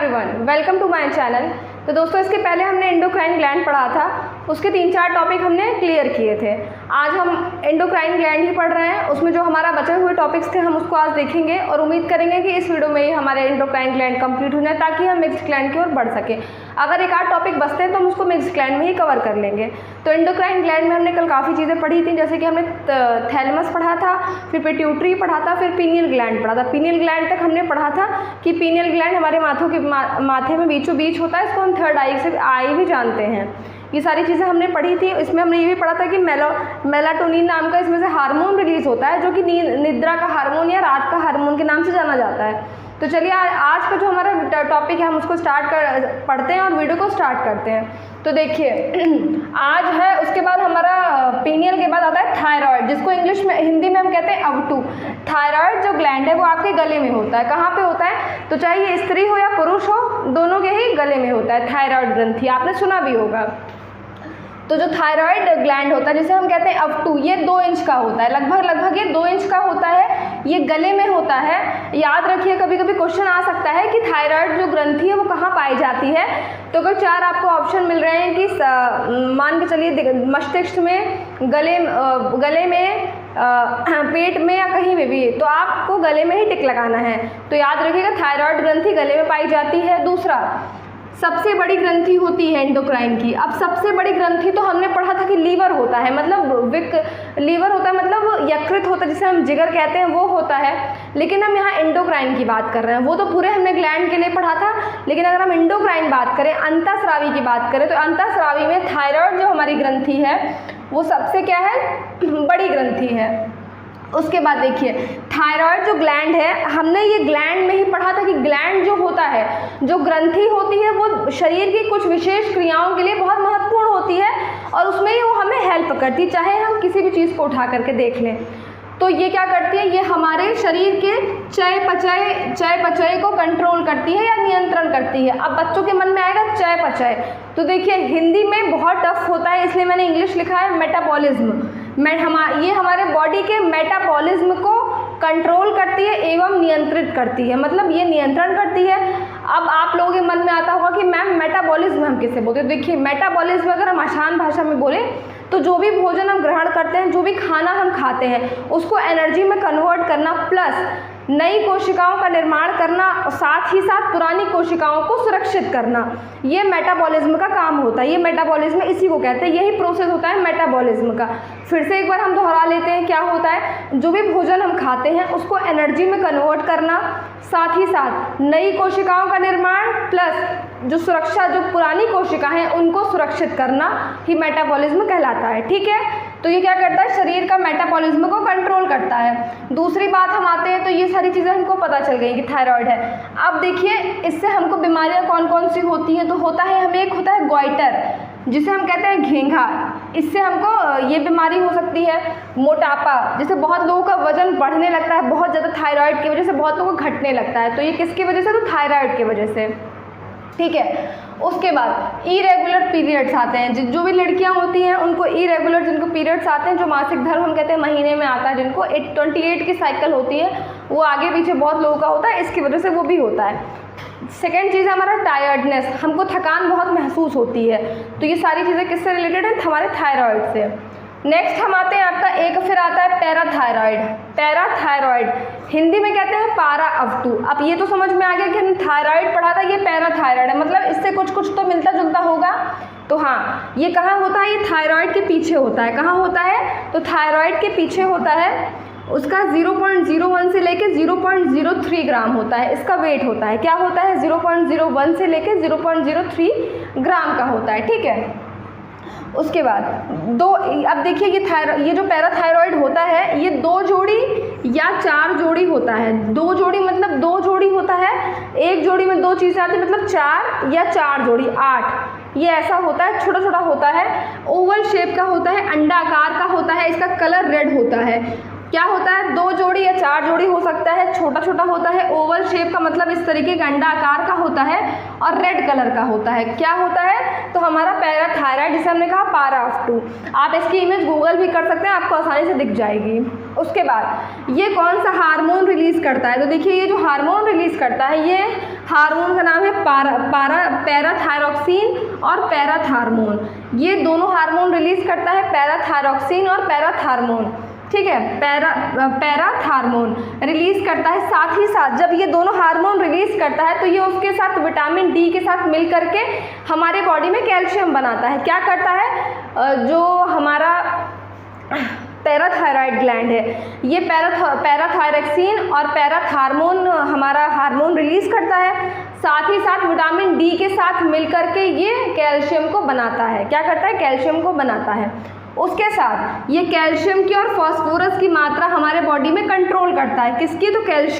Everyone, welcome to my channel. तो दोस्तों, इसके पहले हमने एंडोक्राइन ग्लैंड पढ़ा था, उसके 3-4 टॉपिक हमने क्लियर किए थे। आज हम एंडोक्राइन ग्लैंड ही पढ़ रहे हैं। उसमें जो हमारा बचे हुए टॉपिक्स थे हम उसको आज देखेंगे और उम्मीद करेंगे कि इस वीडियो में ही हमारे एंडोक्राइन ग्लैंड कंप्लीट हो जाए ताकि हम मिक्स्ड ग्लैंड की ओर बढ़ सके। अगर एक आध टॉपिक बचते हैं तो हम उसको मिक्स्ड ग्लैंड में ही कवर कर लेंगे। तो एंडोक्राइन ग्लैंड में हमने कल काफ़ी चीज़ें पढ़ी थी, जैसे कि हमने थैलेमस पढ़ा था, फिर पिट्यूटरी पढ़ा था, फिर पीनियल ग्लैंड पढ़ा था। पीनियल ग्लैंड तक हमने पढ़ा था कि पीनियल ग्लैंड हमारे माथे में बीचों बीच होता है, इसको हम थर्ड आई भी जानते हैं। ये सारी चीज़ें हमने पढ़ी थी। इसमें हमने ये भी पढ़ा था कि मेलाटोनिन नाम का इसमें से हार्मोन रिलीज होता है, जो कि निद्रा का हार्मोन या रात का हार्मोन के नाम से जाना जाता है। तो चलिए आज का जो हमारा टॉपिक है हम उसको पढ़ते हैं और वीडियो को स्टार्ट करते हैं। तो देखिए, आज है, उसके बाद हमारा पीनियल के बाद आता है थायराइड, जिसको इंग्लिश में हिंदी में हम कहते हैं अवटू। थायराइड जो ग्लैंड है वो आपके गले में होता है। कहाँ पे होता है? तो चाहे ये स्त्री हो या पुरुष हो, दोनों के ही गले में होता है थायराइड ग्रंथि। आपने सुना भी होगा। तो जो थायराइड ग्लैंड होता है जिसे हम कहते हैं अवटू, ये 2 इंच का होता है, लगभग ये 2 इंच का होता है। ये गले में होता है। याद रखिए, कभी कभी क्वेश्चन आ सकता है कि थायराइड जो ग्रंथि है वो कहाँ पाई जाती है। तो अगर 4 आपको ऑप्शन मिल रहे हैं कि मान के चलिए मस्तिष्क में, गले में, पेट में या कहीं में भी, तो आपको गले में ही टिक लगाना है। तो याद रखिएगा, थायराइड ग्रंथि गले में पाई जाती है। दूसरा, सबसे बड़ी ग्रंथि होती है एंडोक्राइन की। अब सबसे बड़ी ग्रंथि तो हमने पढ़ा था कि लीवर होता है, मतलब लीवर होता है, मतलब यकृत होता है, जिसे हम जिगर कहते हैं, वो होता है। लेकिन हम यहाँ एंडोक्राइन की बात कर रहे हैं। वो तो पूरे हमने ग्लैंड के लिए पढ़ा था, लेकिन अगर हम एंडोक्राइन बात करें, अंतःस्रावी की बात करें, तो अंतःस्रावी में थायराइड जो हमारी ग्रंथि है वो सबसे क्या है, बड़ी ग्रंथि है। उसके बाद देखिए, थायराइड जो ग्लैंड है, हमने ये ग्लैंड में ही पढ़ा था कि ग्लैंड जो होता है, जो ग्रंथि होती है, वो शरीर की कुछ विशेष क्रियाओं के लिए बहुत महत्वपूर्ण होती है और उसमें ही वो हमें हेल्प करती है, चाहे हम किसी भी चीज़ को उठा करके देख लें। तो ये क्या करती है, ये हमारे शरीर के चयापचय को कंट्रोल करती है या नियंत्रण करती है। अब बच्चों के मन में आएगा चयापचय, तो देखिए हिंदी में बहुत टफ होता है, इसलिए मैंने इंग्लिश लिखा है मेटाबॉलिज्म। ये हमारे बॉडी के मेटाबॉलिज्म को कंट्रोल करती है एवं नियंत्रित करती है, मतलब ये नियंत्रण करती है। अब आप लोगों के मन में आता होगा कि मैम मेटाबॉलिज्म हम किसे बोलते हैं। देखिए, मेटाबॉलिज्म अगर हम आसान भाषा में बोले तो जो भी भोजन हम ग्रहण करते हैं, जो भी खाना हम खाते हैं, उसको एनर्जी में कन्वर्ट करना, प्लस नई कोशिकाओं का निर्माण करना, साथ ही साथ पुरानी कोशिकाओं को सुरक्षित करना, ये मेटाबॉलिज्म का काम होता है। ये मेटाबॉलिज्म इसी को कहते हैं, यही प्रोसेस होता है मेटाबॉलिज्म का। फिर से एक बार हम दोहरा लेते हैं, क्या होता है, जो भी भोजन हम खाते हैं उसको एनर्जी में कन्वर्ट करना, साथ ही साथ नई कोशिकाओं का निर्माण, प्लस जो पुरानी कोशिका हैं उनको सुरक्षित करना ही मेटाबॉलिज्म कहलाता है। ठीक है, तो ये क्या करता है, शरीर का मेटाबॉलिज्म को कंट्रोल करता है। दूसरी बात हम आते हैं, तो ये सारी चीज़ें हमको पता चल गई कि थायराइड है। अब देखिए, इससे हमको बीमारियां कौन कौन सी होती हैं। तो होता है, हमें एक होता है गोइटर, जिसे हम कहते हैं घेंघा। इससे हमको ये बीमारी हो सकती है। मोटापा, जैसे बहुत लोगों का वजन बढ़ने लगता है बहुत ज़्यादा थायराइड की वजह से, बहुत लोगों को घटने लगता है, तो ये किसकी वजह से, तो थायराइड की वजह से। ठीक है, उसके बाद इरेगुलर पीरियड्स आते हैं। जो भी लड़कियां होती हैं उनको इरेगुलर, जिनको पीरियड्स आते हैं, जो मासिक धर्म हम कहते हैं महीने में आता है, जिनको 28 की साइकिल होती है, वो आगे पीछे बहुत लोगों का होता है, इसकी वजह से वो भी होता है। सेकेंड चीज़ है हमारा टायर्डनेस, हमको थकान बहुत महसूस होती है। तो ये सारी चीज़ें किससे रिलेटेड है, हमारे थायराइड से। नेक्स्ट हम आते हैं, आपका एक फिर आता है पैराथायराइड। पैराथायराइड हिंदी में कहते हैं पारा अवटू। अब ये तो समझ में आ गया कि हमने थायराइड पढ़ा था, ये पैराथायराइड है, मतलब इससे कुछ तो मिलता जुलता होगा। तो हाँ, ये कहाँ होता है, ये थायराइड के पीछे होता है। कहाँ होता है, तो थायराइड के पीछे होता है। उसका 0.01 से लेके 0.03 ग्राम होता है, इसका वेट होता है। क्या होता है, 0.01 से लेके 0.03 ग्राम का होता है। ठीक है, उसके बाद अब देखिए, ये जो पैराथायराइड होता है, ये 2 जोड़ी या 4 जोड़ी होता है। 2 जोड़ी मतलब 2 जोड़ी होता है, एक जोड़ी में 2 चीज़ें आती है, मतलब 4 या 4 जोड़ी 8। ये ऐसा होता है, छोटा छोटा होता है, ओवल शेप का होता है, अंडाकार का होता है, इसका कलर रेड होता है। क्या होता है, 2 जोड़ी या 4 जोड़ी हो सकता है, छोटा छोटा होता है, ओवल शेप का मतलब इस तरीके का अंडा आकार का होता है और रेड कलर का होता है। क्या होता है, तो हमारा पैराथायराइड, जिसे हमने कहा पारा ऑफ 2। आप इसकी इमेज गूगल भी कर सकते हैं, आपको आसानी से दिख जाएगी। उसके बाद ये कौन सा हार्मोन रिलीज करता है, तो देखिए ये जो हार्मोन रिलीज करता है, ये हार्मोन का नाम है पैराथायरॉक्सिन और पैराथार्मोन। ये दोनों हार्मोन रिलीज करता है, पैराथायरॉक्सिन और पैराथार्मोन, ठीक है, पैराथार्मोन रिलीज करता है। साथ ही साथ जब ये दोनों हार्मोन रिलीज करता है तो ये उसके साथ विटामिन डी के साथ मिल करके हमारे बॉडी में कैल्शियम बनाता है। क्या करता है, जो हमारा पैराथायराइड ग्लैंड है, ये पैराथायरॉक्सिन और पैराथार्मोन हमारा हार्मोन रिलीज करता है, साथ ही साथ विटामिन डी के साथ मिल करके ये कैल्शियम को बनाता है। क्या करता है, कैल्शियम को बनाता है। उसके साथ ये कैल्शियम की और फास्फोरस की मात्रा हमारे बॉडी में कंट्रोल करता है। किसकी, तो कैल्शियम